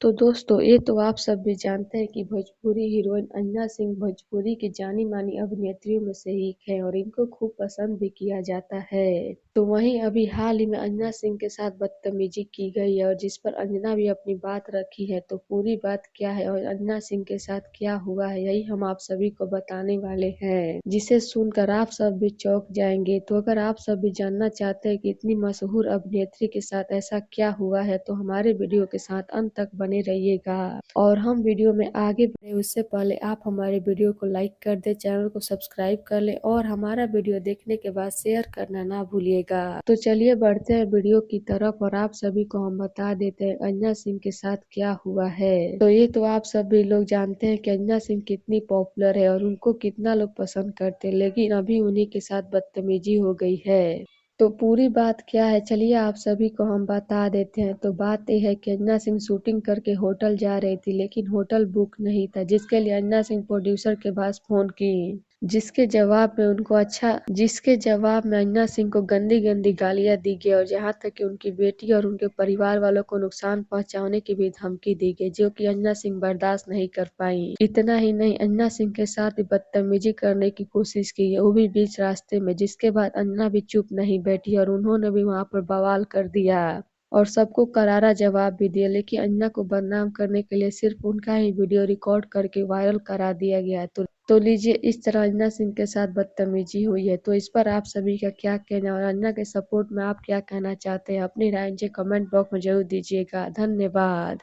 तो दोस्तों ये तो आप सब भी जानते हैं कि भोजपुरी हीरोइन अंजना सिंह भोजपुरी की जानी मानी अभिनेत्रियों में से एक है और इनको खूब पसंद भी किया जाता है। तो वहीं अभी हाल ही में अंजना सिंह के साथ बदतमीजी की गई है और जिस पर अंजना भी अपनी बात रखी है। तो पूरी बात क्या है और अंजना सिंह के साथ क्या हुआ है, यही हम आप सभी को बताने वाले हैं, जिसे सुनकर आप सब भी चौंक जाएंगे। तो अगर आप सब भी जानना चाहते हैं कि इतनी मशहूर अभिनेत्री के साथ ऐसा क्या हुआ है तो हमारे वीडियो के साथ अंत तक बने रहिएगा। और हम वीडियो में आगे बढ़े उससे पहले आप हमारे वीडियो को लाइक कर दे, चैनल को सब्सक्राइब कर ले और हमारा वीडियो देखने के बाद शेयर करना ना भूलिएगा। तो चलिए बढ़ते हैं वीडियो की तरफ और आप सभी को हम बता देते हैं अंजना सिंह के साथ क्या हुआ है। तो ये तो आप सभी लोग जानते हैं कि अंजना सिंह कितनी पॉपुलर है और उनको कितना लोग पसंद करते हैं, लेकिन अभी उन्हीं के साथ बदतमीजी हो गई है। तो पूरी बात क्या है चलिए आप सभी को हम बता देते हैं। तो बात यह है कि अंजना सिंह शूटिंग करके होटल जा रही थी, लेकिन होटल बुक नहीं था, जिसके लिए अंजना सिंह प्रोड्यूसर के पास फोन की। जिसके जवाब में अंजना सिंह को गंदी गंदी गालियां दी गई और जहां तक कि उनकी बेटी और उनके परिवार वालों को नुकसान पहुंचाने की भी धमकी दी गई, जो कि अंजना सिंह बर्दाश्त नहीं कर पाई। इतना ही नहीं, अंजना सिंह के साथ भी बदतमीजी करने की कोशिश की है, वो भी बीच रास्ते में, जिसके बाद अंजना भी चुप नहीं बैठी और उन्होंने भी वहां पर बवाल कर दिया और सबको करारा जवाब भी दिया। लेकिन अंजना को बदनाम करने के लिए सिर्फ उनका ही वीडियो रिकॉर्ड करके वायरल करा दिया गया है। तो लीजिए इस तरह अंजना सिंह के साथ बदतमीजी हुई है। तो इस पर आप सभी का क्या कहना है और अंजना के सपोर्ट में आप क्या कहना चाहते हैं, अपनी राय मुझे कमेंट बॉक्स में जरूर दीजिएगा। धन्यवाद।